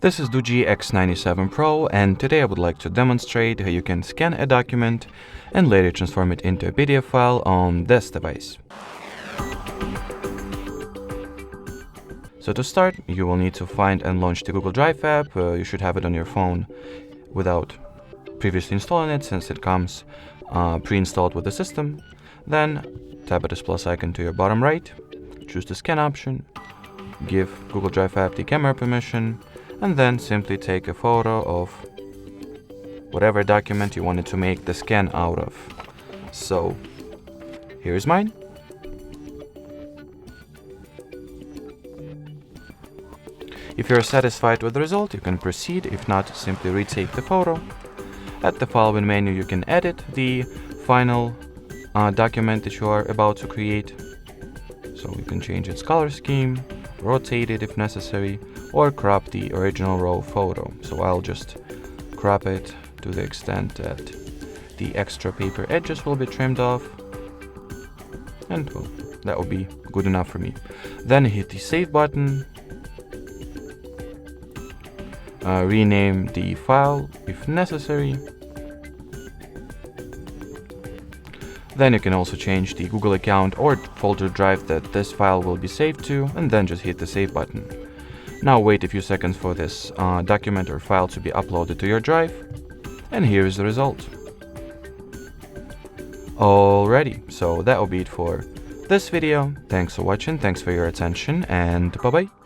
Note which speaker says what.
Speaker 1: This is DOOGEE X97 Pro, and today I would like to demonstrate how you can scan a document and later transform it into a PDF file on this device. So to start, you will need to find and launch the Google Drive app. You should have it on your phone without previously installing it, since it comes pre-installed with the system. Then tap at this plus icon to your bottom right, choose the scan option, give Google Drive app the camera permission, and then simply take a photo of whatever document you wanted to make the scan out of. So here's mine. If you're satisfied with the result, you can proceed. If not, simply retake the photo. At the File menu, you can edit the final document that you are about to create. So you can change its color scheme, rotate it if necessary, or crop the original raw photo. So I'll just crop it to the extent that the extra paper edges will be trimmed off, and well, that will be good enough for me. Then hit the save button, rename the file if necessary. Then you can also change the Google account or folder drive that this file will be saved to, and then just hit the save button. Now wait a few seconds for this document or file to be uploaded to your drive, and here is the result. Alrighty, so that will be it for this video. Thanks for watching, thanks for your attention, and bye bye.